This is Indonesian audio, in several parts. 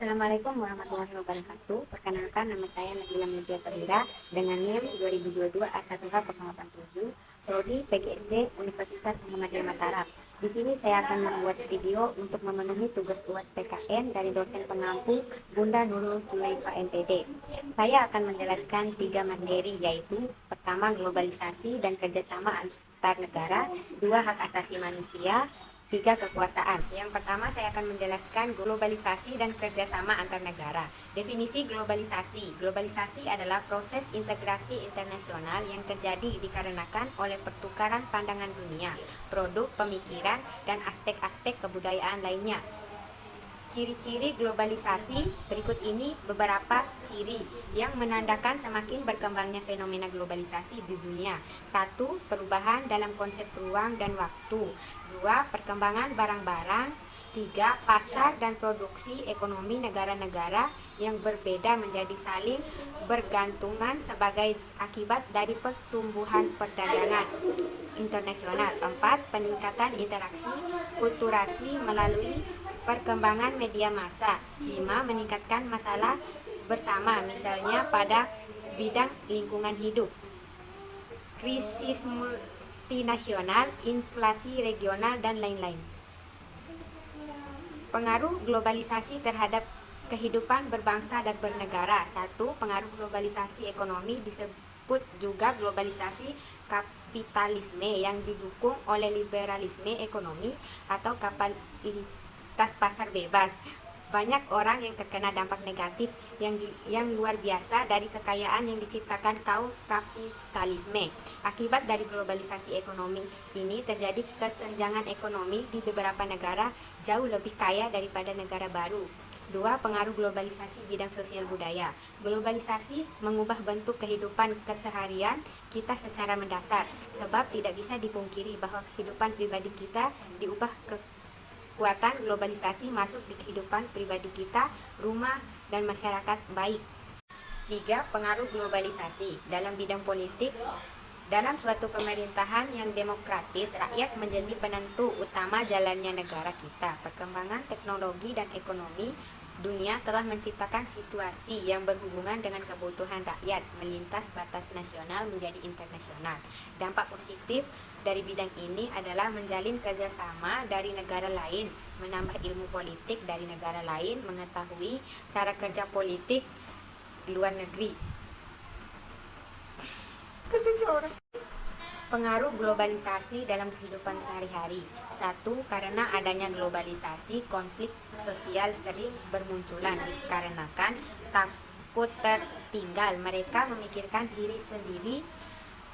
Assalamualaikum warahmatullahi wabarakatuh. Perkenalkan, nama saya Nabila Media Tabira dengan NIM 2022 A1H087, Prodi PGSD Universitas Muhammadiyah Mataram. Di sini saya akan membuat video untuk memenuhi tugas UAS PKN dari dosen pengampu Bunda Nurul Julaifa MPD. Saya akan menjelaskan 3 materi, yaitu pertama globalisasi dan kerjasama antar negara, 2 hak asasi manusia, 3 kekuasaan. Yang pertama saya akan menjelaskan globalisasi dan kerjasama antar negara. Definisi globalisasi. Globalisasi adalah proses integrasi internasional yang terjadi dikarenakan oleh pertukaran pandangan dunia, produk, pemikiran, dan aspek-aspek kebudayaan lainnya. Ciri-ciri globalisasi, berikut ini beberapa ciri yang menandakan semakin berkembangnya fenomena globalisasi di dunia. 1. Perubahan dalam konsep ruang dan waktu. 2. Perkembangan barang-barang. 3. Pasar dan produksi ekonomi negara-negara yang berbeda menjadi saling bergantungan sebagai akibat dari pertumbuhan perdagangan internasional. 4. Peningkatan interaksi kulturasi melalui perkembangan media massa. 5. Meningkatkan masalah bersama, misalnya pada bidang lingkungan hidup, krisis multinasional, inflasi regional, dan lain-lain. Pengaruh globalisasi terhadap kehidupan berbangsa dan bernegara. 1. Pengaruh globalisasi ekonomi disebut juga globalisasi kapitalisme yang didukung oleh liberalisme ekonomi atau kapasitas pasar bebas. Banyak orang yang terkena dampak negatif yang luar biasa dari kekayaan yang diciptakan kaum kapitalisme. Akibat dari globalisasi ekonomi ini terjadi kesenjangan ekonomi di beberapa negara jauh lebih kaya daripada negara baru. 2. Pengaruh globalisasi bidang sosial budaya. Globalisasi mengubah bentuk kehidupan keseharian kita secara mendasar, sebab tidak bisa dipungkiri bahwa kehidupan pribadi kita diubah kekuatan globalisasi masuk di kehidupan pribadi kita, rumah, dan masyarakat baik. 3. Pengaruh globalisasi dalam bidang politik. Dalam suatu pemerintahan yang demokratis, rakyat menjadi penentu utama jalannya negara kita. Perkembangan teknologi dan ekonomi dunia telah menciptakan situasi yang berhubungan dengan kebutuhan rakyat melintas batas nasional menjadi internasional. Dampak positif dari bidang ini adalah menjalin kerjasama dari negara lain, menambah ilmu politik dari negara lain, mengetahui cara kerja politik luar negeri. Pengaruh globalisasi dalam kehidupan sehari-hari. 1. Karena adanya globalisasi, konflik sosial sering bermunculan dikarenakan takut tertinggal. Mereka memikirkan diri sendiri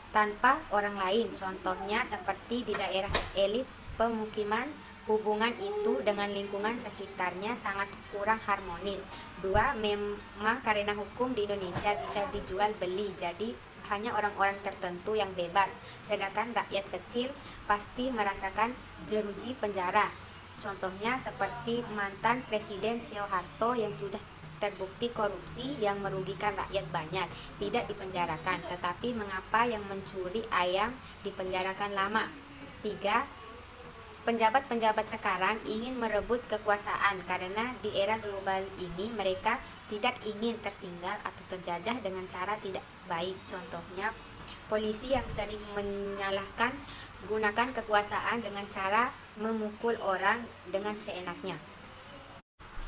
tanpa orang lain. Contohnya seperti di daerah elit pemukiman, hubungan itu dengan lingkungan sekitarnya sangat kurang harmonis. 2. Memang karena hukum di Indonesia bisa dijual beli, jadi hanya orang-orang tertentu yang bebas, sedangkan rakyat kecil pasti merasakan jeruji penjara. Contohnya seperti mantan Presiden Soeharto yang sudah terbukti korupsi yang merugikan rakyat banyak, tidak dipenjarakan, tetapi mengapa yang mencuri ayam dipenjarakan lama? 3. Penjabat-penjabat sekarang ingin merebut kekuasaan karena di era global ini mereka tidak ingin tertinggal atau terjajah dengan cara tidak baik. Contohnya, polisi yang sering menyalahkan gunakan kekuasaan dengan cara memukul orang dengan seenaknya.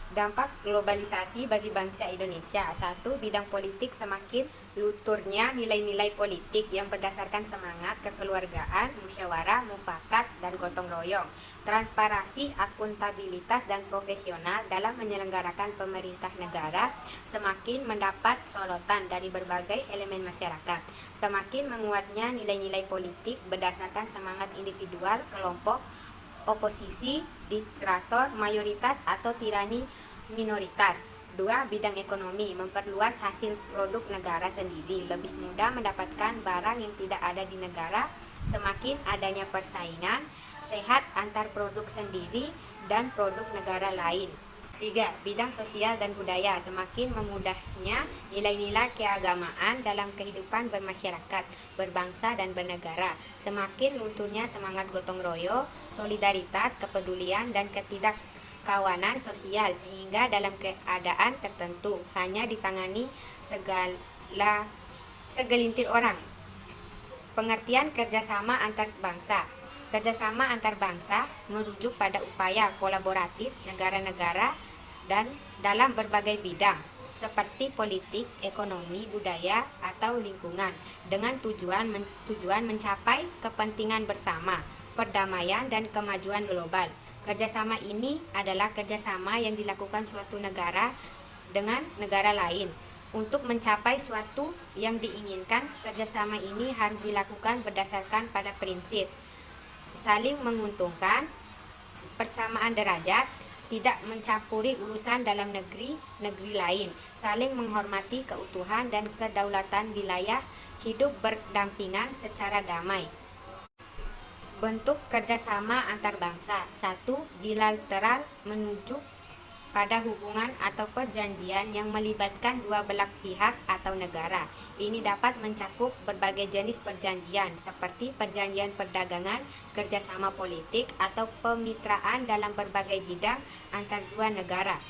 Dampak globalisasi bagi bangsa Indonesia. 1. Bidang politik semakin lunturnya nilai-nilai politik yang berdasarkan semangat kekeluargaan, musyawarah, mufakat, dan gotong royong. Transparansi, akuntabilitas, dan profesional dalam menyelenggarakan pemerintah negara semakin mendapat sorotan dari berbagai elemen masyarakat. Semakin menguatnya nilai-nilai politik berdasarkan semangat individual, kelompok, oposisi, diktator, mayoritas, atau tirani minoritas. 2. Bidang ekonomi memperluas hasil produk negara sendiri, lebih mudah mendapatkan barang yang tidak ada di negara, semakin adanya persaingan sehat antar produk sendiri dan produk negara lain. 3. Bidang sosial dan budaya semakin memudahnya nilai-nilai keagamaan dalam kehidupan bermasyarakat, berbangsa, dan bernegara. Semakin lunturnya semangat gotong royong, solidaritas, kepedulian, dan kawanan sosial sehingga dalam keadaan tertentu hanya ditangani segelintir orang. Pengertian kerjasama antar bangsa. Kerjasama antar bangsa merujuk pada upaya kolaboratif negara-negara dan dalam berbagai bidang seperti politik, ekonomi, budaya, atau lingkungan dengan tujuan mencapai kepentingan bersama, perdamaian dan kemajuan global. Kerjasama ini adalah kerjasama yang dilakukan suatu negara dengan negara lain untuk mencapai suatu yang diinginkan. Kerjasama ini harus dilakukan berdasarkan pada prinsip saling menguntungkan, persamaan derajat, tidak mencampuri urusan dalam negeri lain, saling menghormati keutuhan dan kedaulatan wilayah, hidup berdampingan secara damai. Bentuk kerjasama antar bangsa. 1. Bilateral menuju pada hubungan atau perjanjian yang melibatkan dua belah pihak atau negara. Ini dapat mencakup berbagai jenis perjanjian seperti perjanjian perdagangan, kerjasama politik, atau pemitraan dalam berbagai bidang antar dua negara.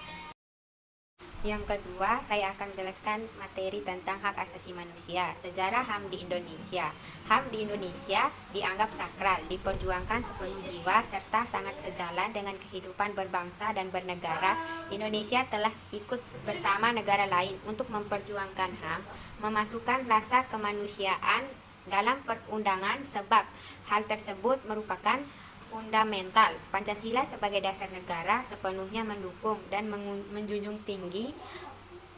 Yang kedua, saya akan menjelaskan materi tentang hak asasi manusia. Sejarah HAM di Indonesia. HAM di Indonesia dianggap sakral, diperjuangkan sepenuh jiwa, serta sangat sejalan dengan kehidupan berbangsa dan bernegara. Indonesia telah ikut bersama negara lain untuk memperjuangkan HAM, memasukkan rasa kemanusiaan dalam perundangan sebab hal tersebut merupakan fundamental. Pancasila sebagai dasar negara sepenuhnya mendukung dan menjunjung tinggi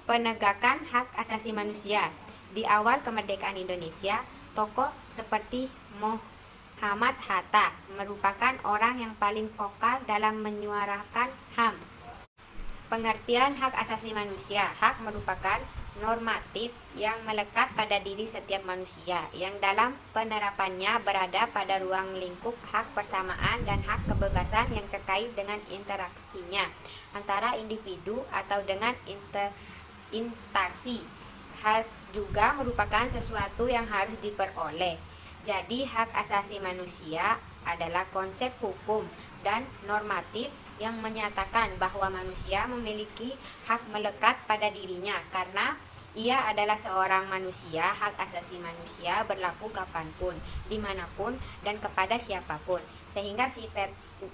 penegakan hak asasi manusia. Di awal kemerdekaan Indonesia, tokoh seperti Muhammad Hatta merupakan orang yang paling vokal dalam menyuarakan HAM. Pengertian hak asasi manusia. Hak merupakan normatif yang melekat pada diri setiap manusia, yang dalam penerapannya berada pada ruang lingkup hak persamaan dan hak kebebasan yang terkait dengan interaksinya antara individu atau dengan intasi. Hak juga merupakan sesuatu yang harus diperoleh. Jadi hak asasi manusia adalah konsep hukum dan normatif yang menyatakan bahwa manusia memiliki hak melekat pada dirinya karena ia adalah seorang manusia. Hak asasi manusia berlaku kapanpun, dimanapun, dan kepada siapapun, sehingga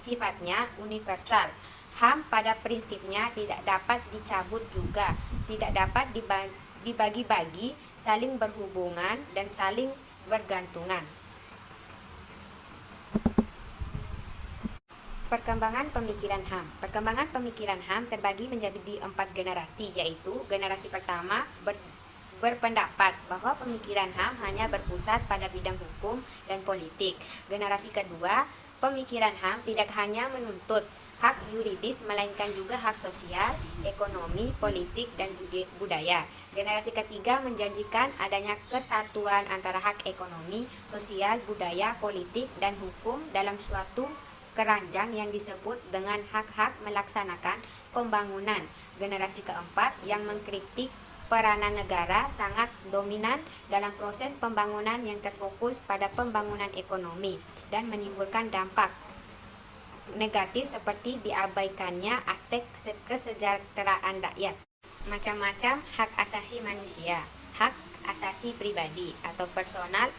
sifatnya universal. HAM pada prinsipnya tidak dapat dicabut juga, tidak dapat dibagi-bagi, saling berhubungan dan saling bergantungan. Perkembangan pemikiran HAM. Perkembangan pemikiran HAM terbagi menjadi 4 generasi, yaitu generasi pertama berpendapat bahwa pemikiran HAM hanya berpusat pada bidang hukum dan politik. Generasi kedua, pemikiran HAM tidak hanya menuntut hak yuridis melainkan juga hak sosial, ekonomi, politik, dan budaya. Generasi ketiga menjanjikan adanya kesatuan antara hak ekonomi, sosial, budaya, politik, dan hukum dalam suatu keranjang yang disebut dengan hak-hak melaksanakan pembangunan. Generasi keempat yang mengkritik peranan negara sangat dominan dalam proses pembangunan yang terfokus pada pembangunan ekonomi dan menimbulkan dampak negatif seperti diabaikannya aspek kesejahteraan rakyat. Macam-macam hak asasi manusia. Hak asasi pribadi atau personal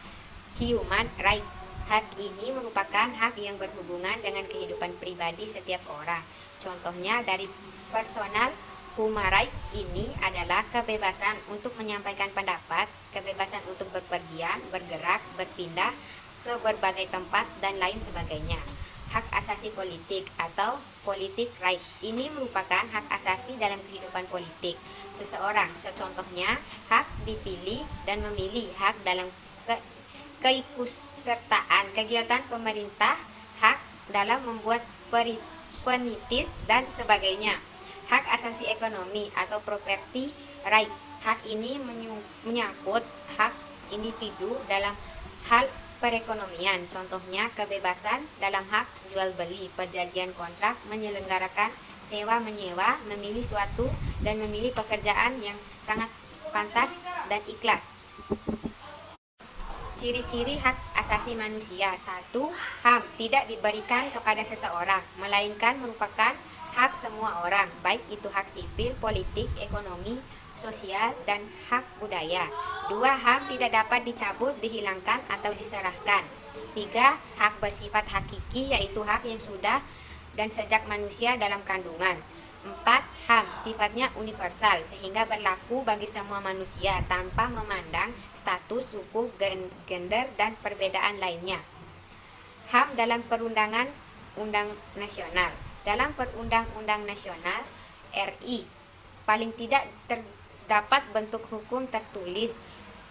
human right. Hak ini merupakan hak yang berhubungan dengan kehidupan pribadi setiap orang. Contohnya dari personal human right ini adalah kebebasan untuk menyampaikan pendapat, kebebasan untuk berpergian, bergerak, berpindah ke berbagai tempat, dan lain sebagainya. Hak asasi politik atau politic right ini merupakan hak asasi dalam kehidupan politik seseorang. Contohnya hak dipilih dan memilih, hak dalam keikutsertaan kegiatan pemerintah, hak dalam membuat penitis, dan sebagainya. Hak asasi ekonomi atau property right. Hak ini menyangkut hak individu dalam hal perekonomian. Contohnya kebebasan dalam hak jual beli, perjanjian kontrak, menyelenggarakan sewa-menyewa, memilih suatu dan memilih pekerjaan yang sangat pantas dan ikhlas. Ciri-ciri hak asasi manusia. 1. HAM tidak diberikan kepada seseorang, melainkan merupakan hak semua orang, baik itu hak sipil, politik, ekonomi, sosial, dan hak budaya. 2. HAM tidak dapat dicabut, dihilangkan, atau diserahkan. 3. Hak bersifat hakiki, yaitu hak yang sudah dan sejak manusia dalam kandungan. 4. HAM sifatnya universal sehingga berlaku bagi semua manusia tanpa memandang status, suku, gender, dan perbedaan lainnya. HAM dalam Perundang-Undang Nasional. Dalam Perundang-Undang Nasional RI, paling tidak terdapat bentuk hukum tertulis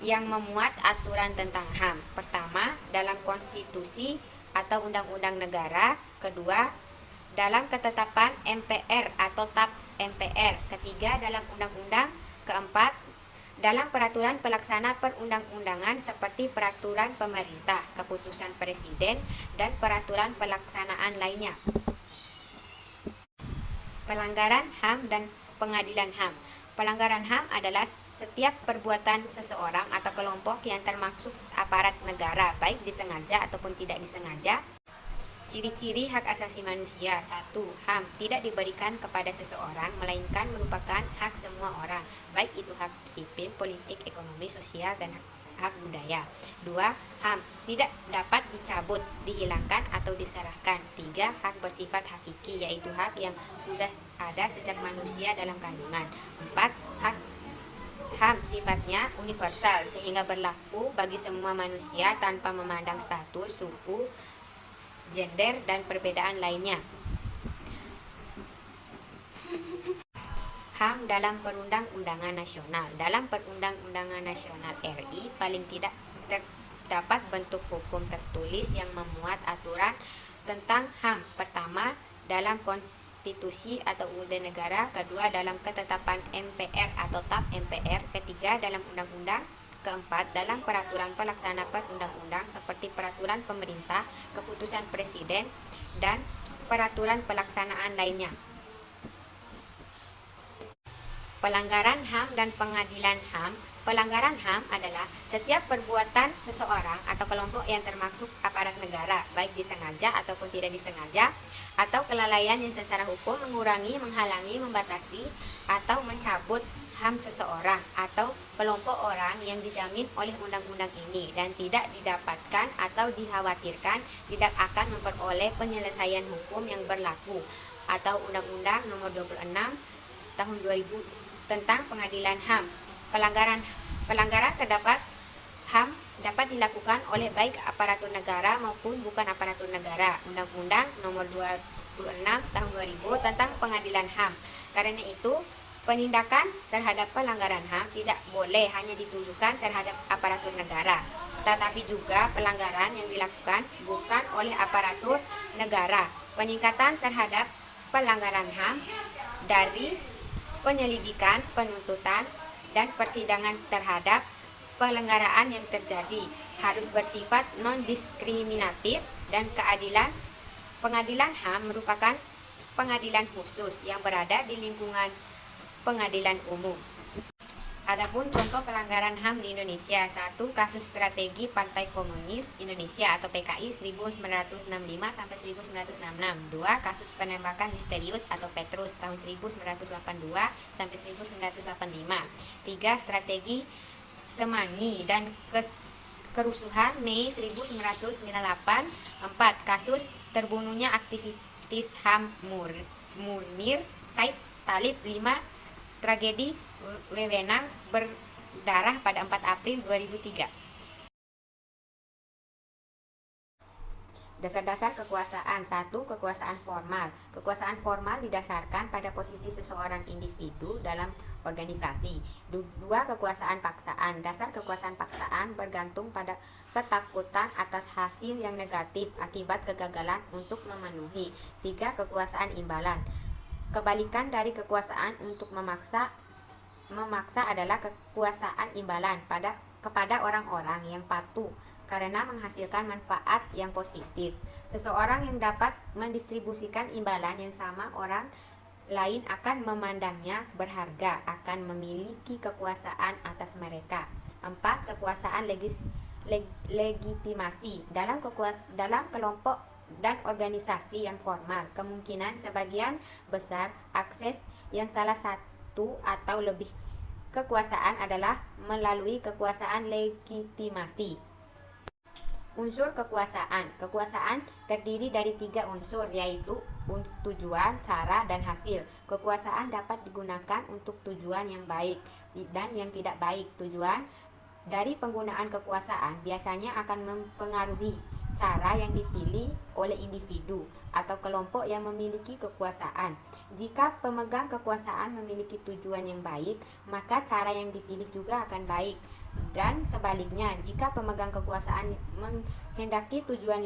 yang memuat aturan tentang HAM. Pertama, dalam konstitusi atau undang-undang negara. Kedua, dalam ketetapan MPR atau TAP MPR. Ketiga, dalam undang-undang. Keempat, dalam peraturan pelaksana perundang-undangan seperti peraturan pemerintah, keputusan presiden, dan peraturan pelaksanaan lainnya. Pelanggaran HAM dan pengadilan HAM. Pelanggaran HAM adalah setiap perbuatan seseorang atau kelompok yang termasuk aparat negara, baik disengaja ataupun tidak disengaja. Ciri-ciri hak asasi manusia. 1. HAM tidak diberikan kepada seseorang, melainkan merupakan hak semua orang, baik itu hak sipil, politik, ekonomi, sosial, dan hak budaya. 2. HAM tidak dapat dicabut, dihilangkan, atau diserahkan. 3. Hak bersifat hakiki, yaitu hak yang sudah ada sejak manusia dalam kandungan. 4. HAM sifatnya universal sehingga berlaku bagi semua manusia tanpa memandang status, suku, gender, dan perbedaan lainnya. HAM dalam Perundang-Undangan Nasional. Dalam Perundang-Undangan Nasional RI, paling tidak terdapat bentuk hukum tertulis yang memuat aturan tentang HAM. Pertama, dalam konstitusi atau undang negara. Kedua, dalam ketetapan MPR atau TAP MPR. Ketiga, dalam undang-undang. Keempat, dalam peraturan pelaksana perundang-undang seperti peraturan pemerintah, keputusan presiden, dan peraturan pelaksanaan lainnya. Pelanggaran HAM dan pengadilan HAM. Pelanggaran HAM adalah setiap perbuatan seseorang atau kelompok yang termasuk aparat negara, baik disengaja ataupun tidak disengaja, atau kelalaian yang secara hukum mengurangi, menghalangi, membatasi, atau mencabut HAM seseorang atau kelompok orang yang dijamin oleh undang-undang ini dan tidak didapatkan atau dikhawatirkan tidak akan memperoleh penyelesaian hukum yang berlaku atau Undang-Undang Nomor 26 Tahun 2000 tentang Pengadilan HAM. Pelanggaran terdapat HAM dapat dilakukan oleh baik aparatur negara maupun bukan aparatur negara. Undang-Undang Nomor 26 Tahun 2000 tentang Pengadilan HAM. Karena itu, penindakan terhadap pelanggaran HAM tidak boleh hanya ditujukan terhadap aparatur negara, tetapi juga pelanggaran yang dilakukan bukan oleh aparatur negara. Peningkatan terhadap pelanggaran HAM dari penyelidikan, penuntutan, dan persidangan terhadap pelanggaran yang terjadi harus bersifat non-diskriminatif dan keadilan. Pengadilan HAM merupakan pengadilan khusus yang berada di lingkungan pengadilan umum. Adapun contoh pelanggaran HAM di Indonesia. 1. Kasus strategi Partai Komunis Indonesia atau PKI 1965 sampai 1966. 2. Kasus penembakan misterius atau Petrus tahun 1982 sampai 1985. 3. Strategi Semanggi dan kerusuhan Mei 1998. 4. Kasus terbunuhnya aktivis HAM Munir Said Talib. 5. Tragedi Wewenang berdarah pada 4 April 2003. Dasar-dasar kekuasaan. 1. Kekuasaan formal. Kekuasaan formal didasarkan pada posisi seseorang individu dalam organisasi. 2. Kekuasaan paksaan. Dasar kekuasaan paksaan bergantung pada ketakutan atas hasil yang negatif akibat kegagalan untuk memenuhi. 3. Kekuasaan imbalan. Kebalikan dari kekuasaan untuk memaksa adalah kekuasaan imbalan kepada orang-orang yang patuh karena menghasilkan manfaat yang positif. Seseorang yang dapat mendistribusikan imbalan yang sama orang lain akan memandangnya berharga, akan memiliki kekuasaan atas mereka. 4. Kekuasaan legitimasi. Dalam kelompok dan organisasi yang formal. Kemungkinan sebagian besar akses yang salah satu atau lebih kekuasaan adalah melalui kekuasaan legitimasi. Unsur kekuasaan. Kekuasaan terdiri dari 3 unsur, yaitu tujuan, cara, dan hasil. Kekuasaan dapat digunakan untuk tujuan yang baik dan yang tidak baik. Tujuan dari penggunaan kekuasaan biasanya akan mempengaruhi cara yang dipilih oleh individu atau kelompok yang memiliki kekuasaan. Jika pemegang kekuasaan memiliki tujuan yang baik, maka cara yang dipilih juga akan baik. Dan sebaliknya, jika pemegang kekuasaan menghendaki tujuan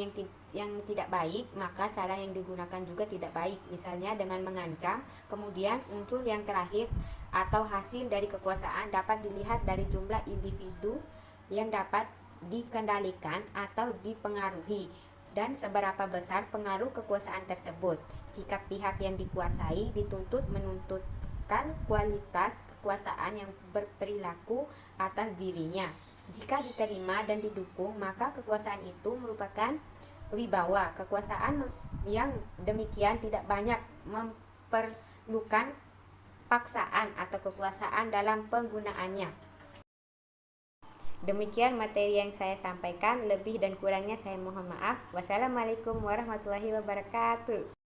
yang tidak baik, maka cara yang digunakan juga tidak baik. Misalnya dengan mengancam. Kemudian unsur yang terakhir atau hasil dari kekuasaan dapat dilihat dari jumlah individu yang dapat dikendalikan atau dipengaruhi dan seberapa besar pengaruh kekuasaan tersebut. Sikap pihak yang dikuasai dituntut menuntutkan kualitas kekuasaan yang berperilaku atas dirinya. Jika diterima dan didukung, maka kekuasaan itu merupakan wibawa. Kekuasaan yang demikian tidak banyak memerlukan paksaan atau kekuasaan dalam penggunaannya. Demikian materi yang saya sampaikan, lebih dan kurangnya saya mohon maaf. Wassalamualaikum warahmatullahi wabarakatuh.